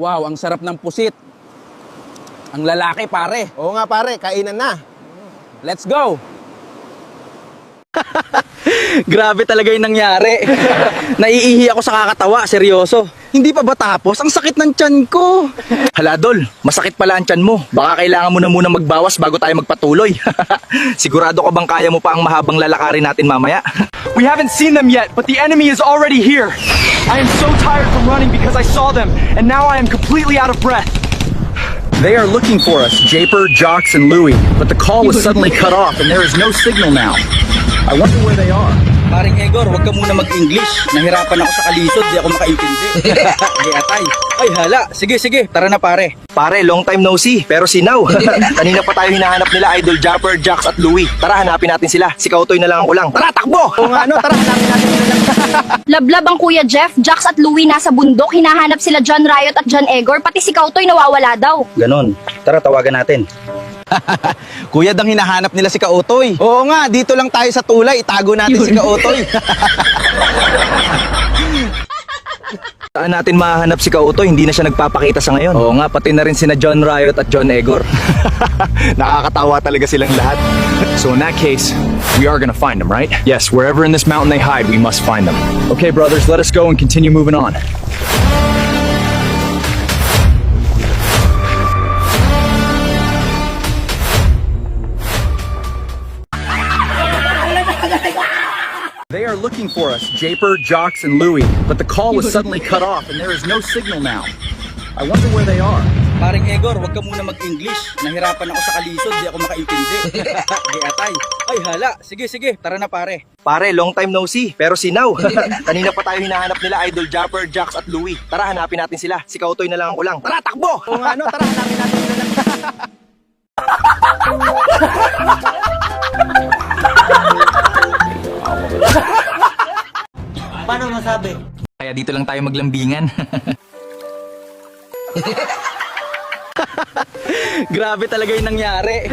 Wow, ang sarap ng pusit. Ang lalaki, pare. Oo nga pare, kainan na. Let's go! Grabe talaga yung nangyari. Naiihi ako sa kakatawa, seryoso. Hindi pa ba tapos? Ang sakit ng tiyan ko. Hala, Dol, masakit pala ang tiyan mo. Baka kailangan mo na muna magbawas bago tayo magpatuloy. Sigurado ka bang kaya mo pa ang mahabang lalakarin natin mamaya? We haven't seen them yet, but the enemy is already here. I am so tired from running because I saw them, and now I am completely out of breath. They are looking for us, Japer, Jox, and Louie. But the call was suddenly cut off and there is no signal now. I wonder where they are. Paring Egor, huwag ka muna mag-English. Nahirapan ako sa kalisod, di ako makaintindi. Sige, atay. Ay, hala. Sige, tara na pare. Pare, long time no see, pero sinaw. Kanina pa tayo hinahanap nila Idol Japper, Jox at Louie. Tara, hanapin natin sila. Si Kautoy na lang ang kulang. Tara, takbo! Oo nga, tara, hanapin natin sila. Lablab ang Kuya Jeff, Jax at Louie nasa bundok, hinahanap sila John Riot at John Egor, pati si Kautoy nawawala daw. Ganon. Tara, tawagan natin. Kuya, dang hinahanap nila si Kautoy. Oo nga, dito lang tayo sa tulay. Itago natin si Kautoy. Saan natin mahanap si Kautoy? Hindi na siya nagpapakita sa ngayon. Oo nga, pati na rin sina John Riot at John Egor. Nakakatawa talaga silang lahat. So in that case, we are gonna find them, right? Yes, wherever in this mountain they hide, we must find them. Okay, brothers, let us go and continue moving on. They are looking for us, Japer, Jox, and Louie. But the call was suddenly cut off and there is no signal now. I wonder where they are. Paring Egor, huwag ka muna mag-English. Nahirapan ako sa kalisod, di ako makaintindi. Sige, atay. Ay, hala. Sige, tara na pare. Pare, long time no see, pero sinaw. Kanina pa tayo hinahanap nila Idol Japper, Jox at Louie. Tara, hanapin natin sila. Si Kautoy na lang ang kulang. Tara, takbo! Oo nga, tara, hanapin natin sila. Paano masabi? Kaya dito lang tayo maglambingan. Grabe talaga yung nangyari.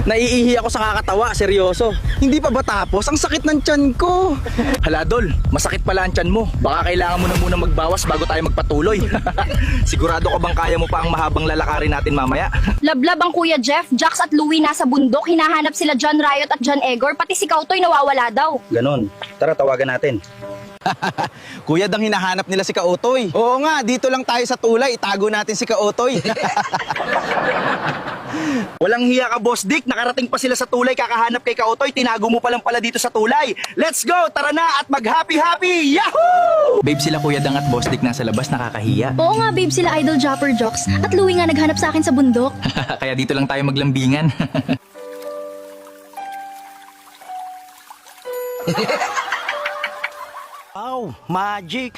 Naiihi ako sa kakatawa, seryoso. Hindi pa ba tapos? Ang sakit ng tiyan ko. Hala, Dol, masakit pala ang tiyan mo. Baka kailangan mo na muna magbawas bago tayo magpatuloy. Sigurado ka bang kaya mo pa ang mahabang lalakarin natin mamaya? Lablab ang Kuya Jeff, Jax at Louie nasa bundok, hinahanap sila John Riot at John Egor, pati si Kautoy nawawala daw. Ganon. Tara, tawagan natin. Kuya, dang hinahanap nila si Kautoy. Oo nga, dito lang tayo sa tulay. Itago natin si Kautoy. Walang hiya ka, Boss Dick. Nakarating pa sila sa tulay kakahanap kay Kautoy. Tinago mo pa lang pala dito sa tulay. Let's go! Tara na at mag-happy-happy! Yahoo! Babe, sila Kuya Dang at Boss Dick nasa labas, nakakahiya. Oo nga babe, sila Idol Japper Jox at Louie nga naghanap sa akin sa bundok. Kaya dito lang tayo maglambingan. Wow, magic!